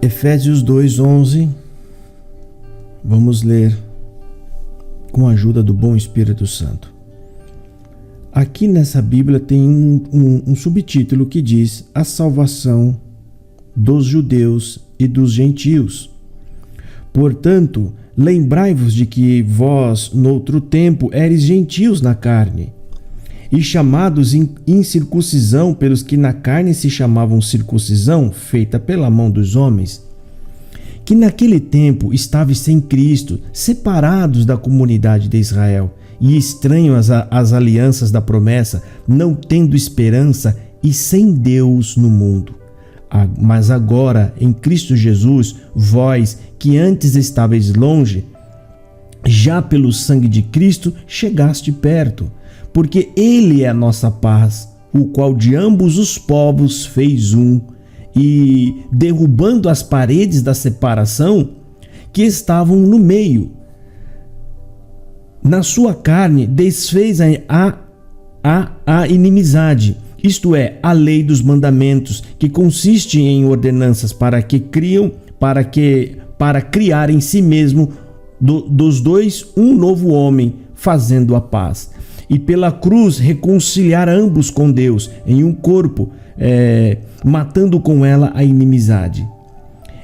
Efésios 2:11, vamos ler com a ajuda do bom Espírito Santo. Aqui nessa Bíblia tem um subtítulo que diz: a salvação dos judeus e dos gentios. Portanto, lembrai-vos de que vós, noutro tempo, eres gentios na carne, e chamados incircuncisão pelos que na carne se chamavam circuncisão, feita pela mão dos homens, que naquele tempo estáveis sem Cristo, separados da comunidade de Israel, e estranhos às alianças da promessa, não tendo esperança e sem Deus no mundo. Mas agora, em Cristo Jesus, vós, que antes estáveis longe, já pelo sangue de Cristo chegaste perto, porque Ele é a nossa paz, o qual de ambos os povos fez um, e derrubando as paredes da separação que estavam no meio, na sua carne desfez a inimizade, isto é, a lei dos mandamentos, que consiste em ordenanças para criar em si mesmo dos dois um novo homem, fazendo a paz, e pela cruz reconciliar ambos com Deus em um corpo, matando com ela a inimizade.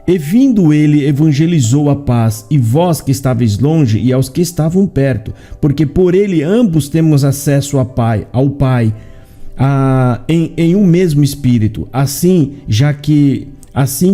E vindo ele, evangelizou a paz, e vós que estáveis longe e aos que estavam perto, porque por ele ambos temos acesso ao Pai, em um mesmo Espírito. Assim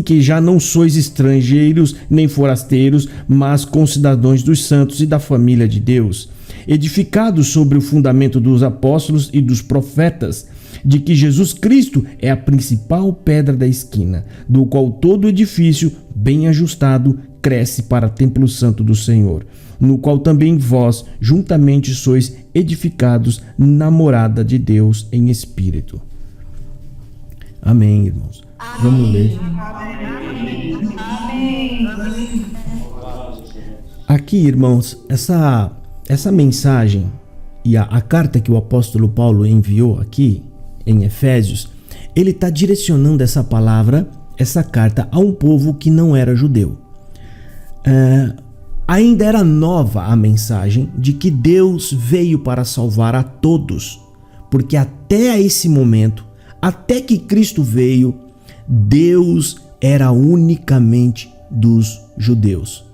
que já não sois estrangeiros nem forasteiros, mas concidadãos dos santos e da família de Deus, edificados sobre o fundamento dos apóstolos e dos profetas, de que Jesus Cristo é a principal pedra da esquina, do qual todo edifício bem ajustado cresce para templo santo do Senhor, no qual também vós juntamente sois edificados na morada de Deus em espírito. Amém, irmãos. Vamos ler. Aqui, irmãos, essa mensagem e a carta que o apóstolo Paulo enviou aqui em Efésios, ele está direcionando essa palavra, essa carta, a um povo que não era judeu. Ainda era nova a mensagem de que Deus veio para salvar a todos, porque até esse momento, até que Cristo veio, Deus era unicamente dos judeus.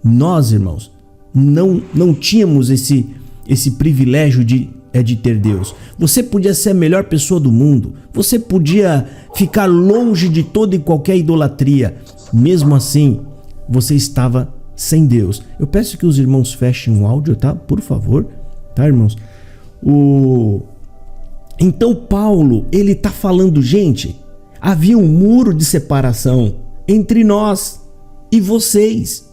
Nós, irmãos, não tínhamos esse privilégio de ter Deus. Você podia ser a melhor pessoa do mundo, você podia ficar longe de toda e qualquer idolatria, mesmo assim, você estava sem Deus. Eu peço que os irmãos fechem o áudio, tá? Por favor, tá, irmãos? Então Paulo, ele tá falando, gente, havia um muro de separação entre nós e vocês.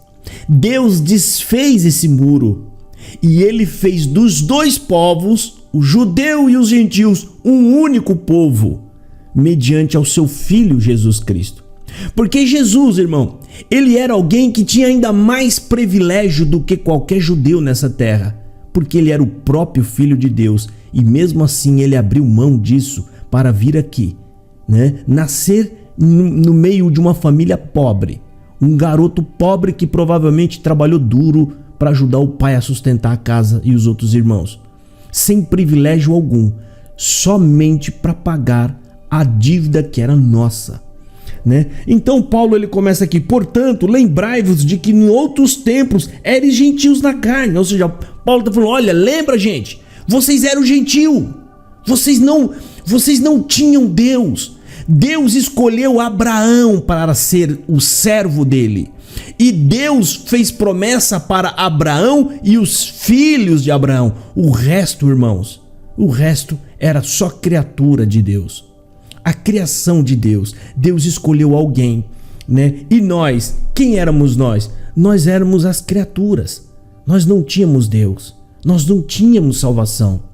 Deus desfez esse muro e ele fez dos dois povos, o judeu e os gentios, um único povo, mediante ao seu Filho Jesus Cristo. Porque Jesus, irmão, ele era alguém que tinha ainda mais privilégio do que qualquer judeu nessa terra, porque ele era o próprio Filho de Deus, e mesmo assim ele abriu mão disso para vir aqui, né? Nascer no meio de uma família pobre, um garoto pobre que provavelmente trabalhou duro para ajudar o pai a sustentar a casa e os outros irmãos, sem privilégio algum, somente para pagar a dívida que era nossa, né? Então Paulo, ele começa aqui: portanto, lembrai-vos de que em outros tempos eres gentios na carne. Ou seja, Paulo está falando: olha, lembra, gente, vocês eram gentio, vocês não tinham Deus. Deus escolheu Abraão para ser o servo dele, e Deus fez promessa para Abraão e os filhos de Abraão. O resto, irmãos, o resto era só criatura de Deus, a criação de Deus. Deus escolheu alguém, né? E nós, quem éramos nós? Nós éramos as criaturas. Nós não tínhamos Deus, nós não tínhamos salvação,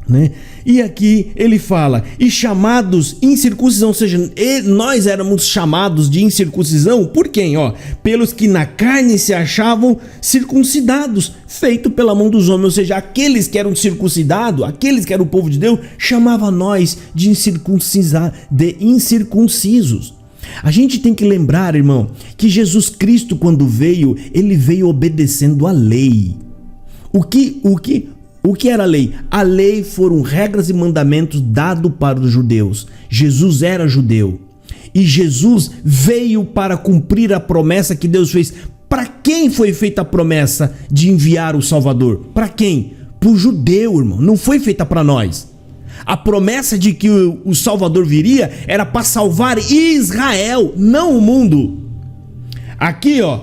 né? E aqui ele fala: e chamados incircuncisão, ou seja, nós éramos chamados de incircuncisão por quem? Pelos que na carne se achavam circuncidados, feito pela mão dos homens. Ou seja, aqueles que eram circuncidados, aqueles que eram o povo de Deus, chamava nós de incircuncisos. A gente tem que lembrar, irmão, que Jesus Cristo, quando veio, ele veio obedecendo a lei. O que era a lei? A lei foram regras e mandamentos dados para os judeus. Jesus era judeu. E Jesus veio para cumprir a promessa que Deus fez. Para quem foi feita a promessa de enviar o Salvador? Para quem? Para o judeu, irmão. Não foi feita para nós. A promessa de que o Salvador viria era para salvar Israel, não o mundo. Aqui, ó,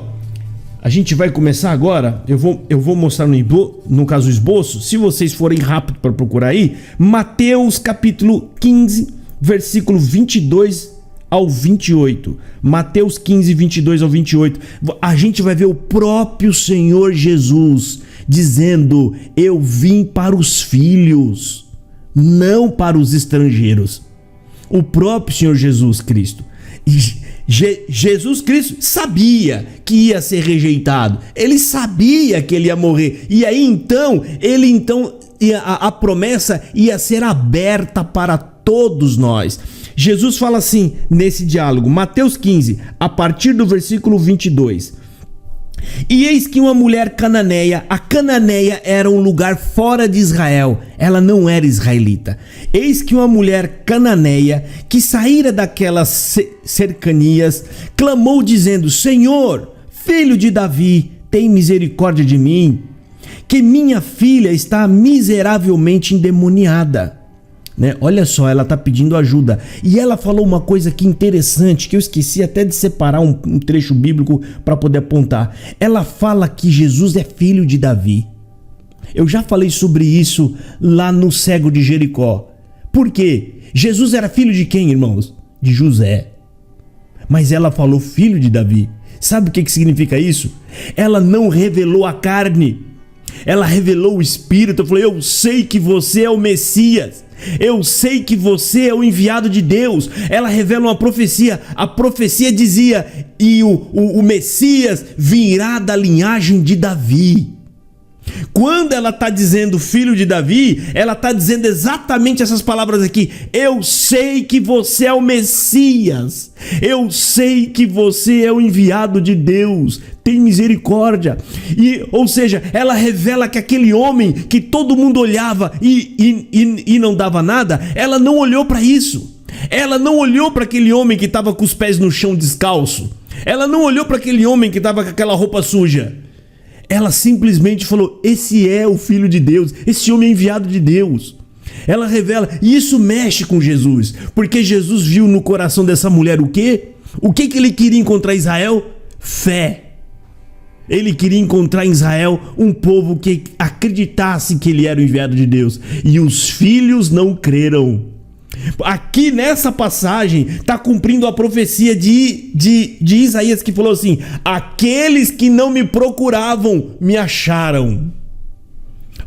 a gente vai começar agora. Eu vou mostrar no caso o esboço. Se vocês forem rápido para procurar aí, Mateus capítulo 15, versículo 22 ao 28. Mateus 15, 22 ao 28. A gente vai ver o próprio Senhor Jesus dizendo: eu vim para os filhos, não para os estrangeiros. O próprio Senhor Jesus Cristo. Jesus Cristo sabia que ia ser rejeitado. Ele sabia que ele ia morrer. E aí a promessa ia ser aberta para todos nós. Jesus fala assim nesse diálogo, Mateus 15, a partir do versículo 22. E eis que uma mulher cananeia, a Cananeia era um lugar fora de Israel, ela não era israelita. Eis que uma mulher cananeia, que saíra daquelas cercanias, clamou dizendo: Senhor, filho de Davi, tem misericórdia de mim, que minha filha está miseravelmente endemoniada. Olha só, ela está pedindo ajuda. E ela falou uma coisa aqui interessante, que eu esqueci até de separar um trecho bíblico para poder apontar. Ela fala que Jesus é filho de Davi. Eu já falei sobre isso lá no cego de Jericó. Por quê? Jesus era filho de quem, irmãos? De José. Mas ela falou filho de Davi. Sabe o que significa isso? Ela não revelou a carne, ela revelou o Espírito. Eu falei: eu sei que você é o Messias, eu sei que você é o enviado de Deus. Ela revela uma profecia. A profecia dizia: e o Messias virá da linhagem de Davi. Quando ela está dizendo filho de Davi, ela está dizendo exatamente essas palavras aqui: eu sei que você é o Messias, eu sei que você é o enviado de Deus, tem misericórdia. Ou seja, ela revela que aquele homem que todo mundo olhava e não dava nada, ela não olhou para isso. Ela não olhou para aquele homem que estava com os pés no chão descalço. Ela não olhou para aquele homem que estava com aquela roupa suja. Ela simplesmente falou: esse é o Filho de Deus, esse homem é enviado de Deus. Ela revela, e isso mexe com Jesus, porque Jesus viu no coração dessa mulher o quê? O que ele queria encontrar em Israel? Fé. Ele queria encontrar em Israel um povo que acreditasse que ele era o enviado de Deus. E os filhos não creram. Aqui nessa passagem está cumprindo a profecia de Isaías, que falou assim: aqueles que não me procuravam me acharam.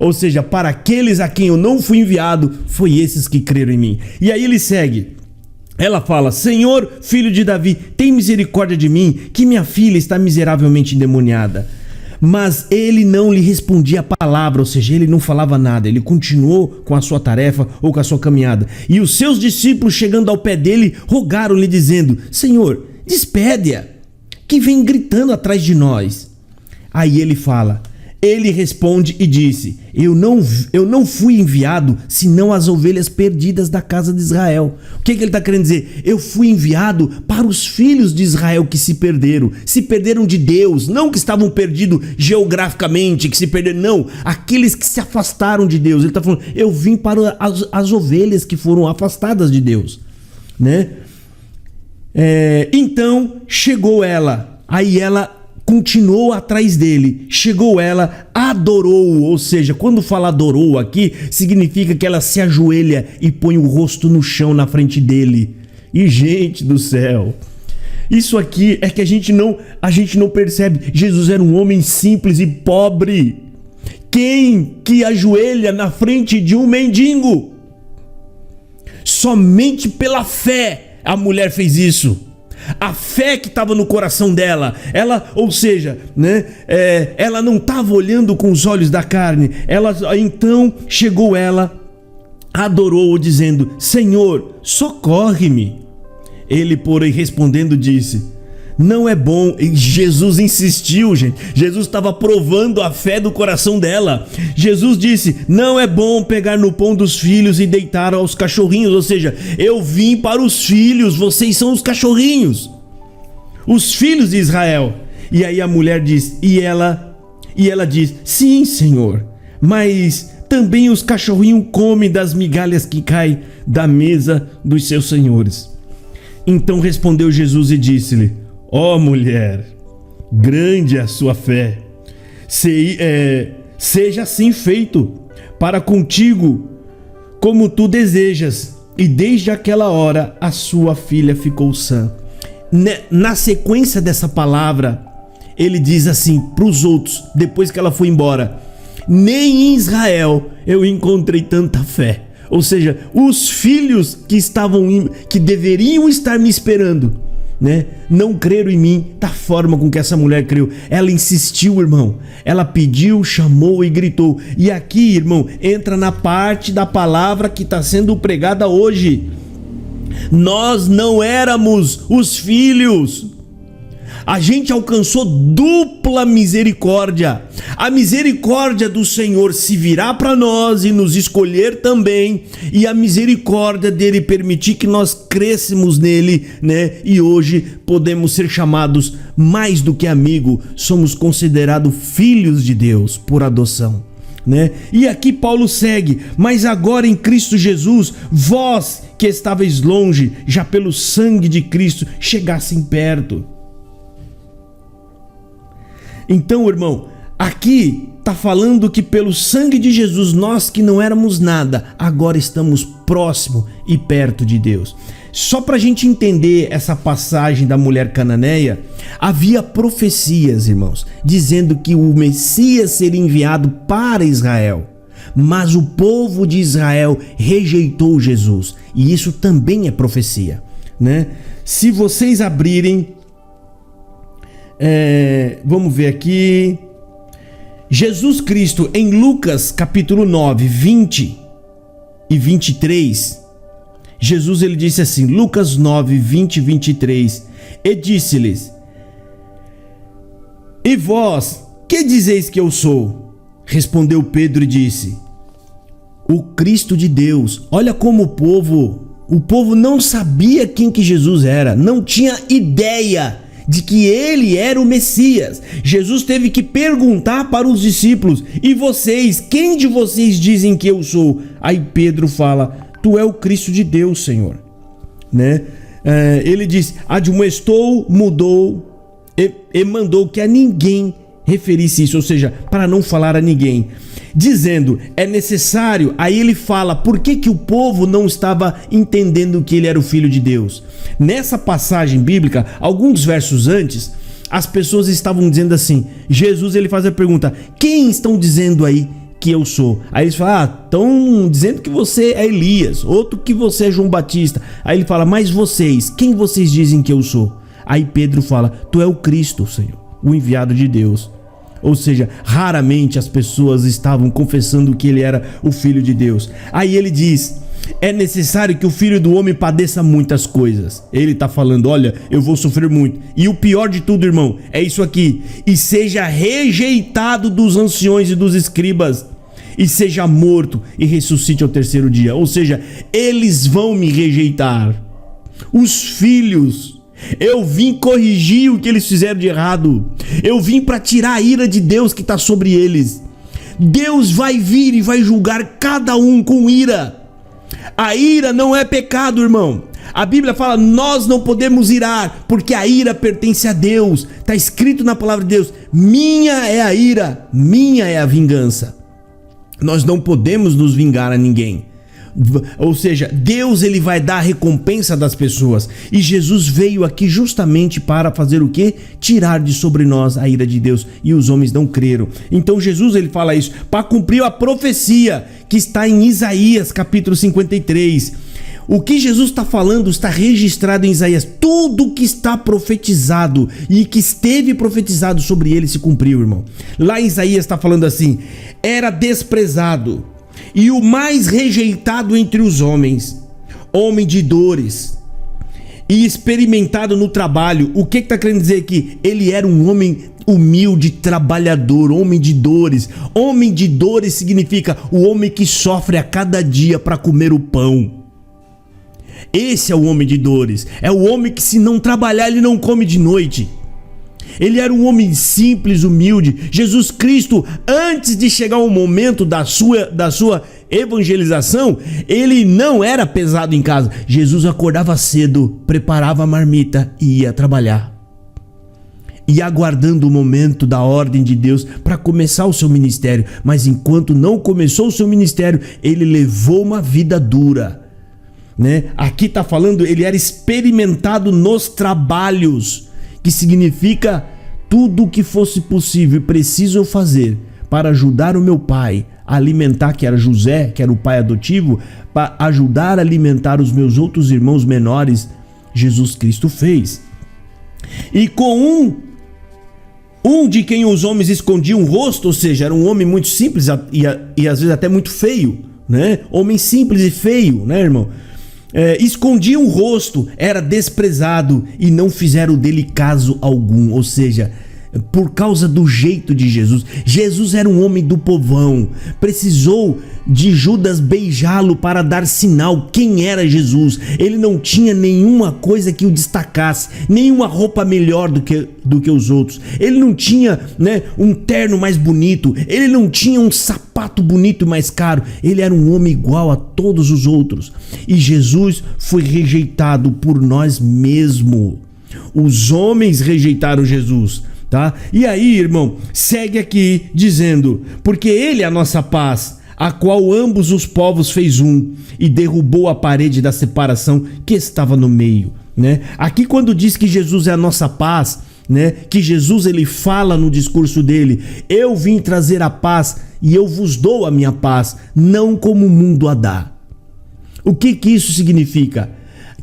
Ou seja, para aqueles a quem eu não fui enviado, foi esses que creram em mim. E aí ele segue. Ela fala: Senhor, filho de Davi, tem misericórdia de mim, que minha filha está miseravelmente endemoniada. Mas ele não lhe respondia a palavra, ou seja, ele não falava nada. Ele continuou com a sua tarefa ou com a sua caminhada. E os seus discípulos, chegando ao pé dele, rogaram-lhe dizendo: Senhor, despede-a, que vem gritando atrás de nós. Aí ele responde e disse: eu não fui enviado senão as ovelhas perdidas da casa de Israel. O que ele está querendo dizer? Eu fui enviado para os filhos de Israel que se perderam de Deus, não que estavam perdidos geograficamente, que se perderam, não, aqueles que se afastaram de Deus. Ele está falando: eu vim para as ovelhas que foram afastadas de Deus, então chegou ela, aí ela continuou atrás dele, chegou ela, adorou. Ou seja, quando fala adorou aqui, significa que ela se ajoelha e põe o rosto no chão na frente dele. E gente do céu, isso aqui é que a gente não percebe. Jesus era um homem simples e pobre. Quem que ajoelha na frente de um mendigo? Somente pela fé a mulher fez isso. A fé que estava no coração dela, ou seja, ela não estava olhando com os olhos da carne. Então chegou ela, adorou-o dizendo: Senhor, socorre-me. Ele, porém, respondendo, disse: não é bom. E Jesus insistiu, gente. Jesus estava provando a fé do coração dela. Jesus disse: não é bom pegar no pão dos filhos e deitar aos cachorrinhos. Ou seja, eu vim para os filhos, vocês são os cachorrinhos, os filhos de Israel. E aí a mulher diz, e ela diz: sim, Senhor, mas também os cachorrinhos comem das migalhas que caem da mesa dos seus senhores. Então respondeu Jesus e disse-lhe: ó mulher, grande é a sua fé, seja assim feito para contigo como tu desejas. E desde aquela hora a sua filha ficou sã. Na sequência dessa palavra, ele diz assim para os outros, depois que ela foi embora: nem em Israel eu encontrei tanta fé. Ou seja, os filhos que deveriam estar me esperando, né, não creram em mim da forma com que essa mulher creu. Ela insistiu, irmão. Ela pediu, chamou e gritou. E aqui, irmão, entra na parte da palavra que está sendo pregada hoje. Nós não éramos os filhos. A gente alcançou dupla misericórdia. A misericórdia do Senhor se virar para nós e nos escolher também, e a misericórdia dele permitir que nós crescêssemos nele, né? E hoje podemos ser chamados mais do que amigo, somos considerados filhos de Deus por adoção, né? E aqui Paulo segue: mas agora em Cristo Jesus, vós que estáveis longe, já pelo sangue de Cristo chegassem perto. Então, irmão, aqui está falando que pelo sangue de Jesus, nós que não éramos nada, agora estamos próximo e perto de Deus. Só para a gente entender essa passagem da mulher cananeia, havia profecias, irmãos, dizendo que o Messias seria enviado para Israel. Mas o povo de Israel rejeitou Jesus. E isso também é profecia, né? Se vocês abrirem... vamos ver aqui. Jesus Cristo em Lucas capítulo 9, 20 e 23. Jesus ele disse assim, Lucas 9, 20 e 23. E disse-lhes: e vós, que dizeis que eu sou? Respondeu Pedro e disse: o Cristo de Deus. Olha como o povo não sabia quem que Jesus era, não tinha ideia de que ele era o Messias. Jesus teve que perguntar para os discípulos: e vocês, quem de vocês dizem que eu sou? Aí Pedro fala: tu é o Cristo de Deus, Senhor, né? Ele disse: admoestou, mudou e mandou que a ninguém referisse isso, ou seja, para não falar a ninguém, dizendo: é necessário. Aí ele fala por que o povo não estava entendendo que ele era o Filho de Deus. Nessa passagem bíblica, alguns versos antes, as pessoas estavam dizendo assim, Jesus ele faz a pergunta: quem estão dizendo aí que eu sou? Aí eles falam: estão dizendo que você é Elias, outro que você é João Batista. Aí ele fala: mas vocês, quem vocês dizem que eu sou? Aí Pedro fala: tu é o Cristo, Senhor, o enviado de Deus. Ou seja, raramente as pessoas estavam confessando que ele era o Filho de Deus. Aí ele diz: é necessário que o Filho do Homem padeça muitas coisas. Ele está falando: olha, eu vou sofrer muito. E o pior de tudo, irmão, é isso aqui: e seja rejeitado dos anciões e dos escribas, e seja morto e ressuscite ao terceiro dia. Ou seja, eles vão me rejeitar, os filhos. Eu vim corrigir o que eles fizeram de errado. Eu vim para tirar a ira de Deus que está sobre eles. Deus vai vir e vai julgar cada um com ira. A ira não é pecado, irmão. A Bíblia fala: nós não podemos irar, porque a ira pertence a Deus. Está escrito na palavra de Deus: minha é a ira, minha é a vingança. Nós não podemos nos vingar a ninguém. Ou seja, Deus ele vai dar a recompensa das pessoas. E Jesus veio aqui justamente para fazer o quê? Tirar de sobre nós a ira de Deus. E os homens não creram. Então Jesus ele fala isso para cumprir a profecia que está em Isaías capítulo 53. O que Jesus está falando está registrado em Isaías. Tudo que está profetizado e que esteve profetizado sobre ele se cumpriu, irmão. Lá em Isaías está falando assim: era desprezado e o mais rejeitado entre os homens, homem de dores e experimentado no trabalho. O que está querendo dizer aqui? Ele era um homem humilde, trabalhador, homem de dores. Homem de dores significa o homem que sofre a cada dia para comer o pão. Esse é o homem de dores. É o homem que, se não trabalhar, ele não come de noite. Ele era um homem simples, humilde. Jesus Cristo, antes de chegar o momento da sua evangelização, ele não era pesado em casa. Jesus acordava cedo, preparava a marmita e ia trabalhar. E aguardando o momento da ordem de Deus para começar o seu ministério. Mas enquanto não começou o seu ministério, ele levou uma vida dura, né? Aqui está falando, ele era experimentado nos trabalhos, que significa tudo o que fosse possível e preciso fazer para ajudar o meu pai a alimentar, que era José, que era o pai adotivo, para ajudar a alimentar os meus outros irmãos menores, Jesus Cristo fez. E com um de quem os homens escondiam o rosto, ou seja, era um homem muito simples e às vezes até muito feio, né? Homem simples e feio, né, irmão? Escondiam o rosto, era desprezado e não fizeram dele caso algum, ou seja, por causa do jeito de Jesus. Jesus era um homem do povão, precisou de Judas beijá-lo para dar sinal quem era Jesus. Ele não tinha nenhuma coisa que o destacasse, nenhuma roupa melhor do que os outros. Ele não tinha, né, um terno mais bonito, ele não tinha um sapato bonito e mais caro. Ele era um homem igual a todos os outros. E Jesus foi rejeitado por nós mesmos. Os homens rejeitaram Jesus, tá? E aí, irmão, segue aqui dizendo: porque ele é a nossa paz, a qual ambos os povos fez um, e derrubou a parede da separação que estava no meio, né? Aqui, quando diz que Jesus é a nossa paz, né, que Jesus, ele fala no discurso dele: eu vim trazer a paz e eu vos dou a minha paz, não como o mundo a dá. O que isso significa?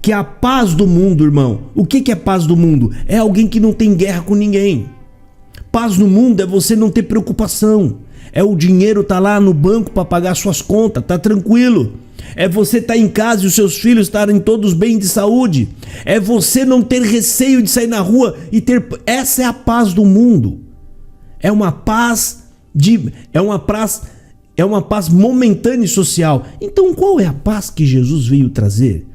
Que a paz do mundo, irmão, o que é paz do mundo? É alguém que não tem guerra com ninguém. Paz no mundo é você não ter preocupação. É o dinheiro tá lá no banco para pagar suas contas, tá tranquilo. É você estar em casa e os seus filhos estarem todos bem de saúde. É você não ter receio de sair na rua e ter... Essa é a paz do mundo. É uma paz momentânea e social. Então, qual é a paz que Jesus veio trazer?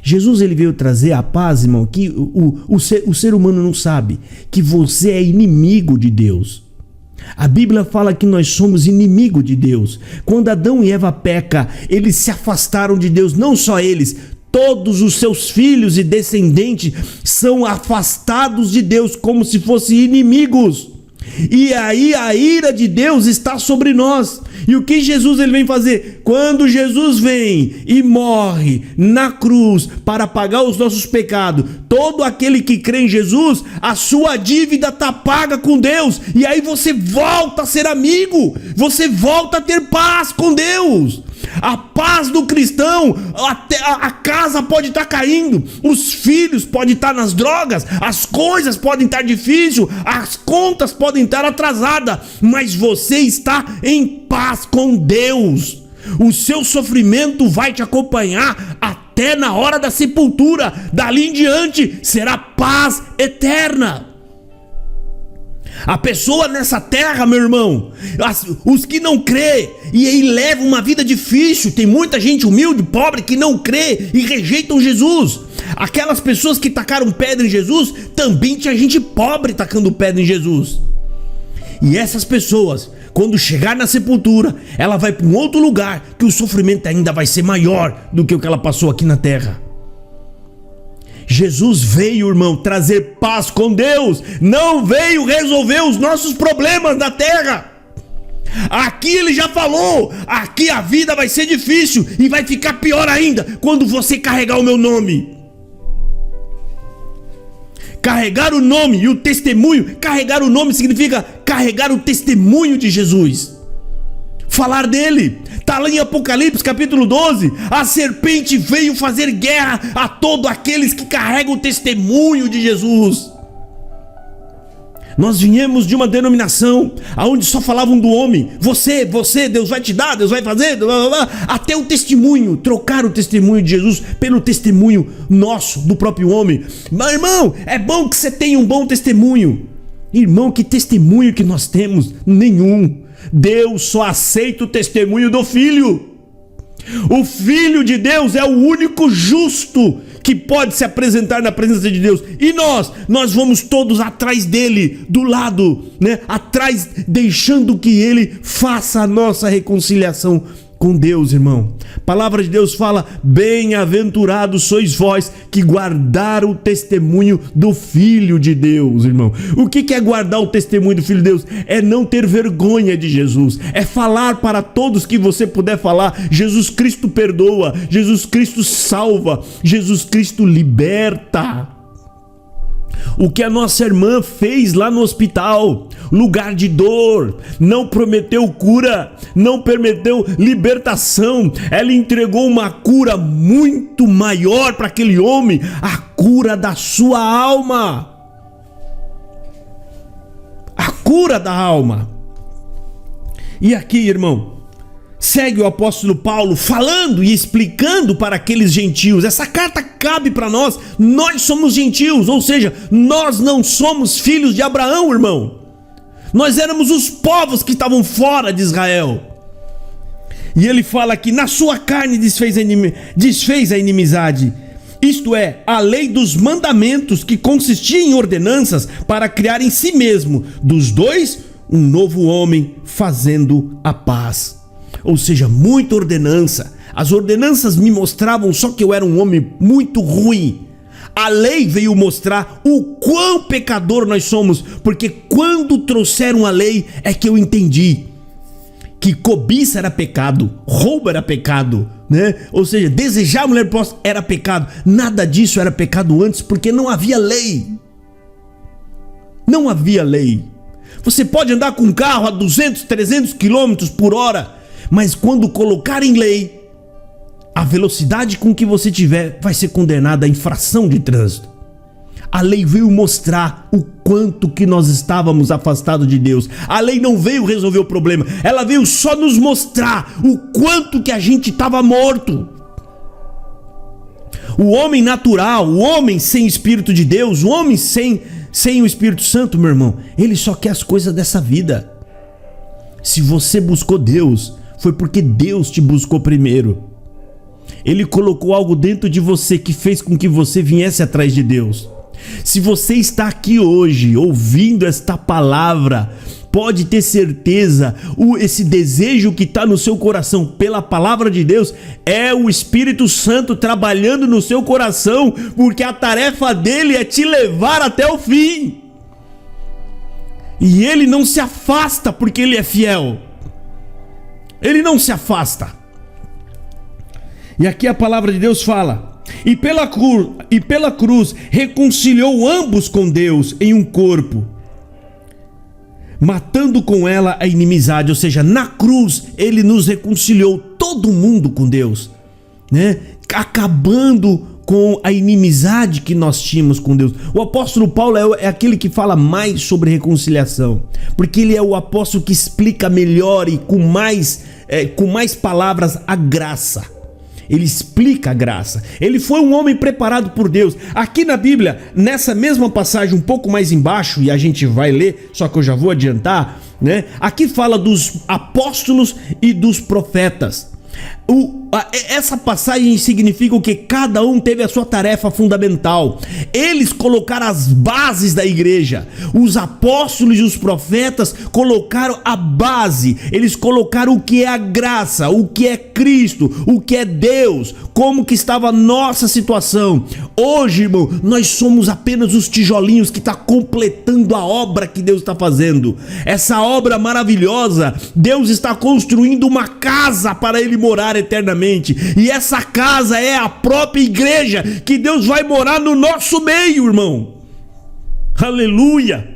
Jesus, ele veio trazer a paz, irmão, que o ser humano não sabe, que você é inimigo de Deus. A Bíblia fala que nós somos inimigo de Deus. Quando Adão e Eva pecam, eles se afastaram de Deus. Não só eles, todos os seus filhos e descendentes são afastados de Deus como se fossem inimigos. E aí a ira de Deus está sobre nós. E o que Jesus, ele vem fazer? Quando Jesus vem e morre na cruz para pagar os nossos pecados, todo aquele que crê em Jesus, a sua dívida está paga com Deus. E aí você volta a ser amigo, você volta a ter paz com Deus. A paz do cristão, a casa pode estar caindo, os filhos podem estar nas drogas, as coisas podem estar difíceis, as contas podem estar atrasadas, mas você está em paz com Deus. O seu sofrimento vai te acompanhar até na hora da sepultura. Dali em diante será paz eterna. A pessoa nessa terra, meu irmão, os que não crê e aí levam uma vida difícil, tem muita gente humilde, pobre, que não crê e rejeitam Jesus. Aquelas pessoas que tacaram pedra em Jesus, também tinha gente pobre tacando pedra em Jesus. E essas pessoas, quando chegar na sepultura, ela vai para um outro lugar que o sofrimento ainda vai ser maior do que o que ela passou aqui na terra. Jesus veio, irmão, trazer paz com Deus, não veio resolver os nossos problemas da terra. Aqui ele já falou, aqui a vida vai ser difícil e vai ficar pior ainda quando você carregar o meu nome. Carregar o nome e o testemunho. Carregar o nome significa carregar o testemunho de Jesus, falar dele. Está lá em Apocalipse capítulo 12. A serpente veio fazer guerra a todos aqueles que carregam o testemunho de Jesus. Nós viemos de uma denominação onde só falavam do homem. Você, Deus vai te dar, Deus vai fazer, blá, blá, blá. Até o testemunho, trocar o testemunho de Jesus pelo testemunho nosso, do próprio homem. Mas irmão, é bom que você tenha um bom testemunho. Irmão, que testemunho que nós temos? Nenhum. Deus só aceita o testemunho do Filho. O Filho de Deus é o único justo que pode se apresentar na presença de Deus. E nós vamos todos atrás dele, do lado, né? Atrás, deixando que ele faça a nossa reconciliação com Deus, irmão. A palavra de Deus fala: bem-aventurados sois vós que guardaram o testemunho do Filho de Deus, irmão. O que é guardar o testemunho do Filho de Deus? É não ter vergonha de Jesus, é falar para todos que você puder falar: Jesus Cristo perdoa, Jesus Cristo salva, Jesus Cristo liberta. O que a nossa irmã fez lá no hospital, lugar de dor, não prometeu cura, não prometeu libertação. Ela entregou uma cura muito maior para aquele homem, a cura da sua alma. A cura da alma. E aqui, irmão, segue o apóstolo Paulo falando e explicando para aqueles gentios. Essa carta cabe para nós. Nós somos gentios, ou seja, nós não somos filhos de Abraão, irmão. Nós éramos os povos que estavam fora de Israel. E ele fala que na sua carne desfez a inimizade. Isto é, a lei dos mandamentos, que consistia em ordenanças para criar em si mesmo, dos dois, um novo homem, fazendo a paz. Ou seja, muita ordenança. As ordenanças me mostravam só que eu era um homem muito ruim. A lei veio mostrar o quão pecador nós somos, porque quando trouxeram a lei é que eu entendi que cobiça era pecado, roubo era pecado, né? Ou seja, desejar a mulher posta era pecado. Nada disso era pecado antes, porque não havia lei. Não havia lei. Você pode andar com um carro a 200, 300 km por hora, mas quando colocar em lei, a velocidade com que você tiver vai ser condenada a infração de trânsito. A lei veio mostrar o quanto que nós estávamos afastados de Deus. A lei não veio resolver o problema, ela veio só nos mostrar o quanto que a gente estava morto. O homem natural, o homem sem Espírito de Deus, o homem sem o Espírito Santo, meu irmão, ele só quer as coisas dessa vida. Se você buscou Deus, foi porque Deus te buscou primeiro. Ele colocou algo dentro de você que fez com que você viesse atrás de Deus. Se você está aqui hoje ouvindo esta palavra, pode ter certeza, esse desejo que está no seu coração pela palavra de Deus é o Espírito Santo trabalhando no seu coração, porque a tarefa dele é te levar até o fim. E ele não se afasta porque ele é fiel. Ele não se afasta. E aqui a palavra de Deus fala: e pela cruz reconciliou ambos com Deus em um corpo, matando com ela a inimizade. Ou seja, na cruz ele nos reconciliou, todo mundo, com Deus, né? Acabando com a inimizade que nós tínhamos com Deus. O apóstolo Paulo é aquele que fala mais sobre reconciliação, porque ele é o apóstolo que explica melhor e com mais palavras a graça. Ele explica a graça. Ele foi um homem preparado por Deus. Aqui na Bíblia, nessa mesma passagem um pouco mais embaixo, e a gente vai ler, só que eu já vou adiantar, né? Aqui fala dos apóstolos e dos profetas. Essa passagem significa o que? Cada um teve a sua tarefa fundamental. Eles colocaram as bases da igreja. Os apóstolos e os profetas colocaram a base. Eles colocaram o que é a graça, o que é Cristo, o que é Deus, como que estava a nossa situação. Hoje, irmão, nós somos apenas os tijolinhos que está completando a obra que Deus está fazendo. Essa obra maravilhosa, Deus está construindo uma casa para Ele morar eternamente. E essa casa é a própria igreja, que Deus vai morar no nosso meio, irmão. Aleluia!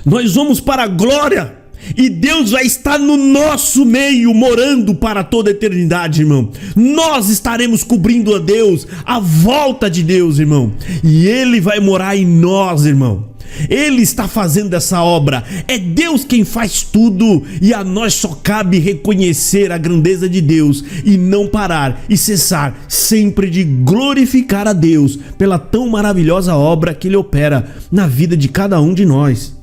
Nós vamos para a glória. E Deus vai estar no nosso meio, morando para toda a eternidade, irmão. Nós estaremos cobrindo a Deus, a volta de Deus, irmão. E Ele vai morar em nós, irmão. Ele está fazendo essa obra. É Deus quem faz tudo. E a nós só cabe reconhecer a grandeza de Deus e não parar e cessar sempre de glorificar a Deus pela tão maravilhosa obra que Ele opera na vida de cada um de nós.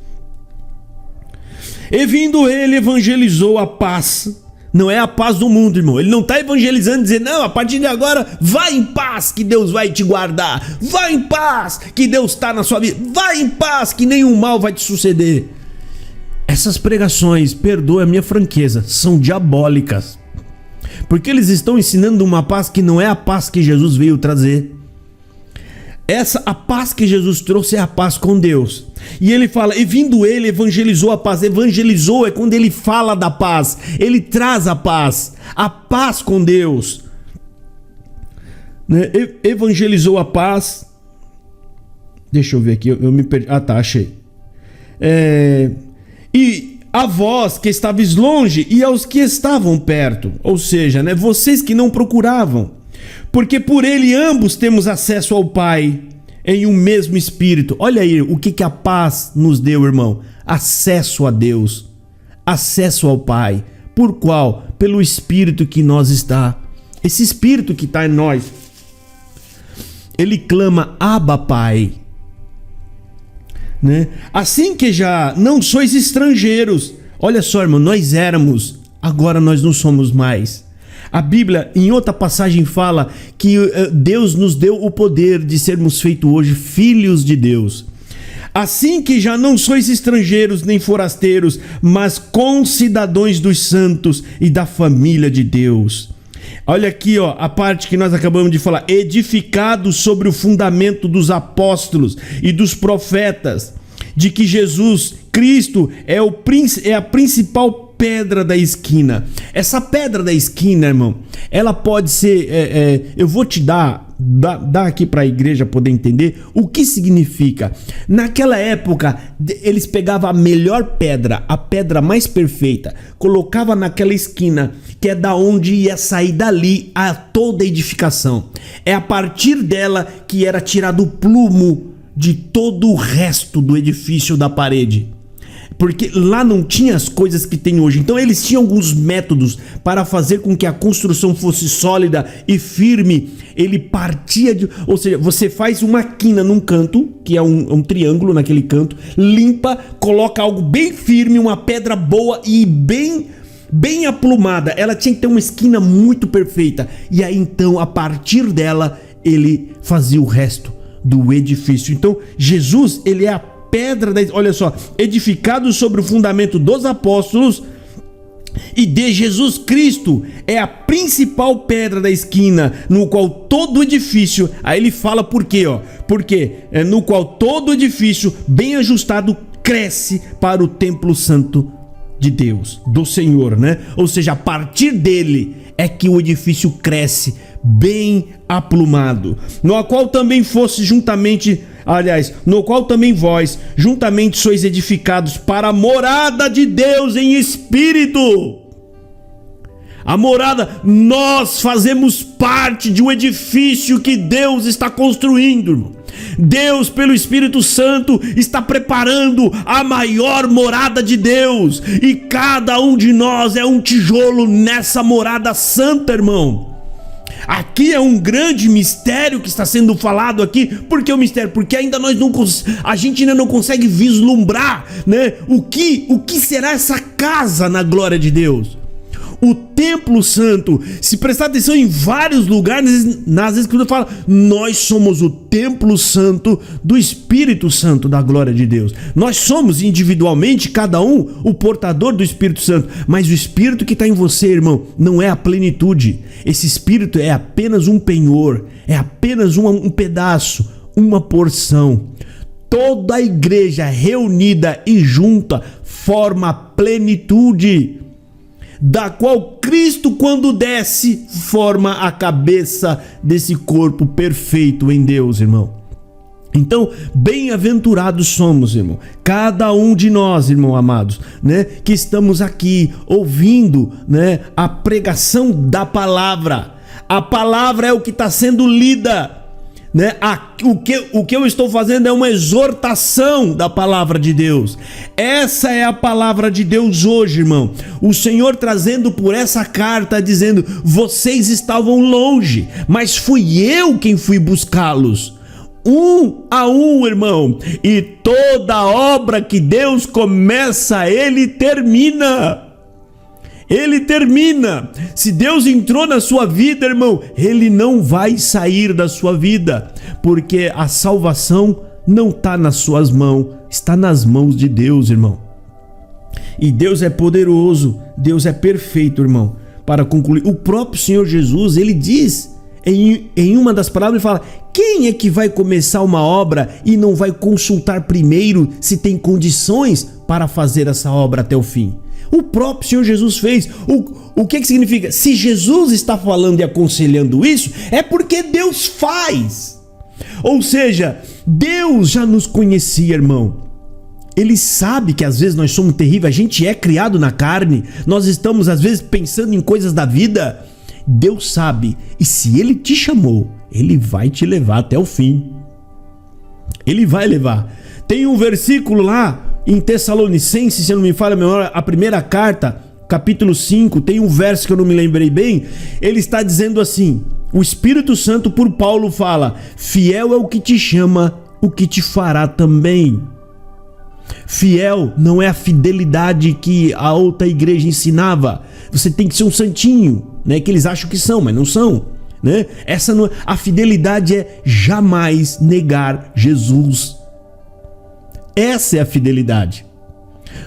E vindo ele, evangelizou a paz. Não é a paz do mundo, irmão. Ele não está evangelizando, dizendo, não, a partir de agora, vai em paz que Deus vai te guardar. Vai em paz que Deus está na sua vida. Vai em paz que nenhum mal vai te suceder. Essas pregações, perdoa a minha franqueza, são diabólicas. Porque eles estão ensinando uma paz que não é a paz que Jesus veio trazer. A paz que Jesus trouxe é a paz com Deus. E ele fala, e vindo ele, evangelizou a paz. Evangelizou é quando ele fala da paz. Ele traz a paz com Deus. Né? Evangelizou a paz. Deixa eu ver aqui, eu me perdi. Ah, tá, achei. E a vós que estáveis longe e aos que estavam perto. Ou seja, né, vocês que não procuravam. Porque por ele ambos temos acesso ao Pai em um mesmo Espírito. Olha aí o que a paz nos deu, irmão. Acesso a Deus, acesso ao Pai. Por qual? Pelo Espírito que nós está. Esse Espírito que está em nós. Ele clama, Abba, Pai. Né? Assim que já não sois estrangeiros. Olha só, irmão, nós éramos, agora nós não somos mais. A Bíblia, em outra passagem, fala que Deus nos deu o poder de sermos feitos hoje filhos de Deus. Assim que já não sois estrangeiros nem forasteiros, mas concidadãos dos santos e da família de Deus. Olha aqui, ó, a parte que nós acabamos de falar. Edificados sobre o fundamento dos apóstolos e dos profetas, de que Jesus Cristo é a principal pedra da esquina. Essa pedra da esquina, irmão, ela pode ser, eu vou te dar aqui para a igreja poder entender o que significa. Naquela época, eles pegavam a melhor pedra, a pedra mais perfeita, colocava naquela esquina, que é da onde ia sair dali a toda a edificação. É a partir dela que era tirado o plumo de todo o resto do edifício da parede. Porque lá não tinha as coisas que tem hoje. Então eles tinham alguns métodos para fazer com que a construção fosse sólida e firme. Ele partia de... Ou seja, você faz uma quina num canto, que é um triângulo naquele canto, limpa, coloca algo bem firme, uma pedra boa e bem aplumada. Ela tinha que ter uma esquina muito perfeita. E aí então, a partir dela, ele fazia o resto do edifício. Então Jesus, ele é a pedra, olha só, edificado sobre o fundamento dos apóstolos e de Jesus Cristo, é a principal pedra da esquina, no qual todo edifício, aí ele fala por quê, ó, porque no qual todo edifício bem ajustado cresce para o templo santo de Deus, do Senhor, né? Ou seja, a partir dele é que o edifício cresce bem aplumado, no qual também fosse juntamente, no qual também vós juntamente sois edificados para a morada de Deus em espírito. A morada, nós fazemos parte de um edifício que Deus está construindo, irmão. Deus, pelo Espírito Santo, está preparando a maior morada de Deus, e cada um de nós é um tijolo nessa morada santa, irmão. Aqui é um grande mistério que está sendo falado aqui. Por que o mistério? Porque ainda a gente ainda não consegue vislumbrar, né, o que será essa casa na glória de Deus. O templo santo, se prestar atenção em vários lugares, nas escrituras fala, nós somos o templo santo do Espírito Santo da glória de Deus. Nós somos individualmente, cada um, o portador do Espírito Santo, mas o Espírito que está em você, irmão, não é a plenitude. Esse Espírito é apenas um penhor, é apenas um pedaço, uma porção. Toda a igreja reunida e junta forma a plenitude, da qual Cristo, quando desce, forma a cabeça desse corpo perfeito em Deus, irmão. Então, bem-aventurados somos, irmão, cada um de nós, irmão amados, né, que estamos aqui ouvindo, né, a pregação da palavra. A palavra é o que está sendo lida, né? O que eu estou fazendo é uma exortação da palavra de Deus. Essa é a palavra de Deus hoje, irmão. O Senhor trazendo por essa carta, dizendo: vocês estavam longe, mas fui eu quem fui buscá-los. Um a um, irmão, e toda obra que Deus começa, Ele termina. Ele termina. Se Deus entrou na sua vida, irmão, Ele não vai sair da sua vida, porque a salvação não está nas suas mãos, está nas mãos de Deus, irmão. E Deus é poderoso, Deus é perfeito, irmão. Para concluir, o próprio Senhor Jesus, Ele diz em uma das palavras, fala: quem é que vai começar uma obra e não vai consultar primeiro se tem condições para fazer essa obra até o fim? O próprio Senhor Jesus fez. O que significa? Se Jesus está falando e aconselhando isso, é porque Deus faz. Ou seja, Deus já nos conhecia, irmão. Ele sabe que às vezes nós somos terríveis, a gente é criado na carne, nós estamos às vezes pensando em coisas da vida. Deus sabe, e se Ele te chamou, Ele vai te levar até o fim. Ele vai levar. Tem um versículo lá em Tessalonicenses, se eu não me falha a memória, a primeira carta, capítulo 5, tem um verso que eu não me lembrei bem. Ele está dizendo assim: o Espírito Santo por Paulo fala: fiel é o que te chama, o que te fará também. Fiel não é a fidelidade que a outra igreja ensinava. Você tem que ser um santinho, né? Que eles acham que são, mas não são, né? Essa não, a fidelidade é jamais negar Jesus. Essa é a fidelidade.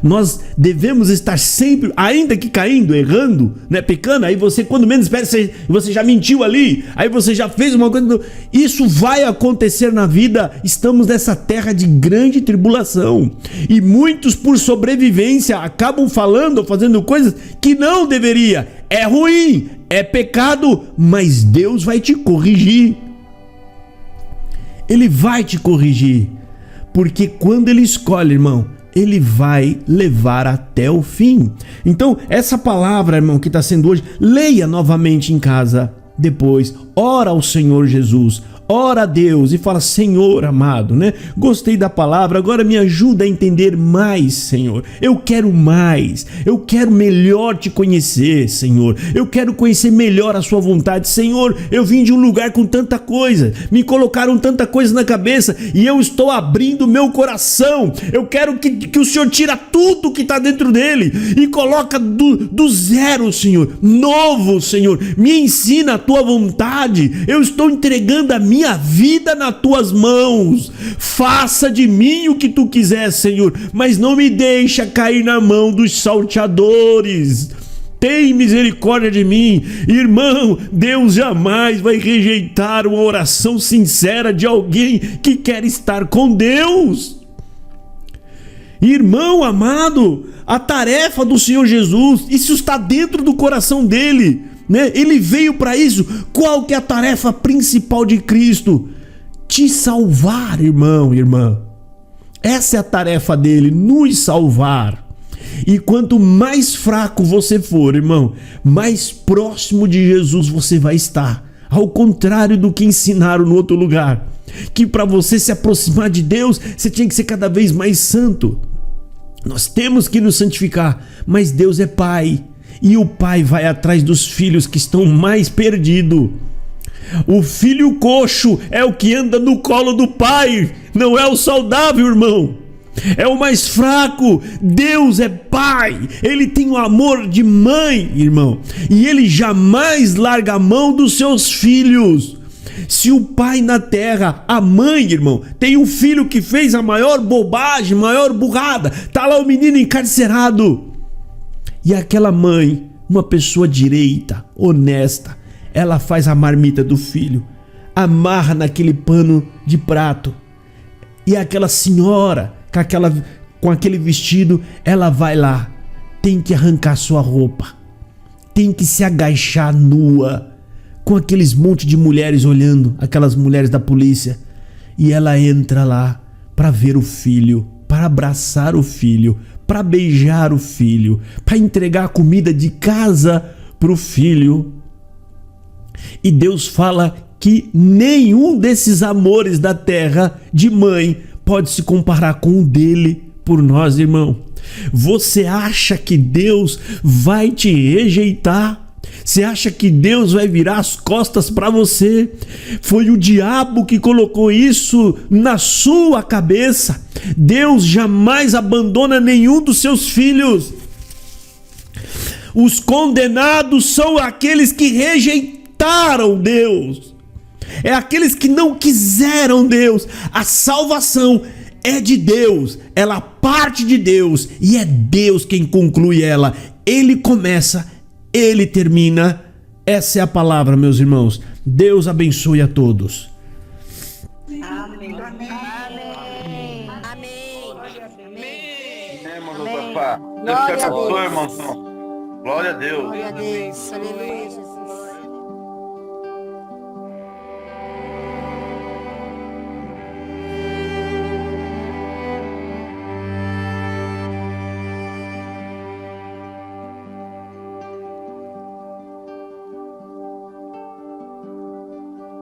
Nós devemos estar sempre, ainda que caindo, errando, né, pecando. Aí você, quando menos espera, você já mentiu ali, aí você já fez uma coisa. Isso vai acontecer na vida. Estamos nessa terra de grande tribulação, e muitos, por sobrevivência, acabam falando ou fazendo coisas que não deveria. É ruim, é pecado, mas Deus vai te corrigir. Ele vai te corrigir, porque quando Ele escolhe, irmão, Ele vai levar até o fim. Então, essa palavra, irmão, que está sendo hoje, leia novamente em casa depois. Ora ao Senhor Jesus, ora a Deus e fala: Senhor amado, né? Gostei da palavra, agora me ajuda a entender mais, Senhor. Eu quero mais, eu quero melhor te conhecer, Senhor. Eu quero conhecer melhor a sua vontade, Senhor. Eu vim de um lugar com tanta coisa, me colocaram tanta coisa na cabeça e eu estou abrindo meu coração. Eu quero que o Senhor tira tudo que está dentro dele e coloca do zero, Senhor, novo, Senhor. Me ensina a tua vontade. Eu estou entregando a minha vida nas tuas mãos. Faça de mim o que tu quiser, Senhor, mas não me deixa cair na mão dos salteadores. Tem misericórdia de mim. Irmão, Deus jamais vai rejeitar uma oração sincera de alguém que quer estar com Deus. Irmão amado, a tarefa do Senhor Jesus, isso está dentro do coração dele, né? Ele veio para isso. Qual que é a tarefa principal de Cristo? Te salvar, irmão, irmã. Essa é a tarefa dele, nos salvar. E quanto mais fraco você for, irmão, mais próximo de Jesus você vai estar. Ao contrário do que ensinaram no outro lugar, que para você se aproximar de Deus, você tinha que ser cada vez mais santo. Nós temos que nos santificar, mas Deus é Pai, e o Pai vai atrás dos filhos que estão mais perdidos. O filho coxo é o que anda no colo do pai, não é o saudável, irmão. É o mais fraco. Deus é Pai, Ele tem o amor de mãe, irmão, e Ele jamais larga a mão dos seus filhos. Se o pai na terra, a mãe, irmão, tem um filho que fez a maior bobagem, maior burrada, tá lá o menino encarcerado, e aquela mãe, uma pessoa direita, honesta, ela faz a marmita do filho, amarra naquele pano de prato, e aquela senhora com aquele vestido, ela vai lá, tem que arrancar sua roupa, tem que se agachar nua, com aqueles monte de mulheres olhando, aquelas mulheres da polícia, e ela entra lá para ver o filho, para abraçar o filho, para beijar o filho, para entregar a comida de casa para o filho. E Deus fala que nenhum desses amores da terra de mãe pode se comparar com o dele por nós, irmão. Você acha que Deus vai te rejeitar? Você acha que Deus vai virar as costas para você? Foi o diabo que colocou isso na sua cabeça. Deus jamais abandona nenhum dos seus filhos. Os condenados são aqueles que rejeitaram Deus. É aqueles que não quiseram Deus. A salvação é de Deus, ela parte de Deus e é Deus quem conclui ela. Ele começa, ele termina. Essa é a palavra, meus irmãos. Deus abençoe a todos. Amém. Amém. Amém. Deus te abençoe, irmão. Glória a Deus. Glória a Deus. Aleluia, Jesus.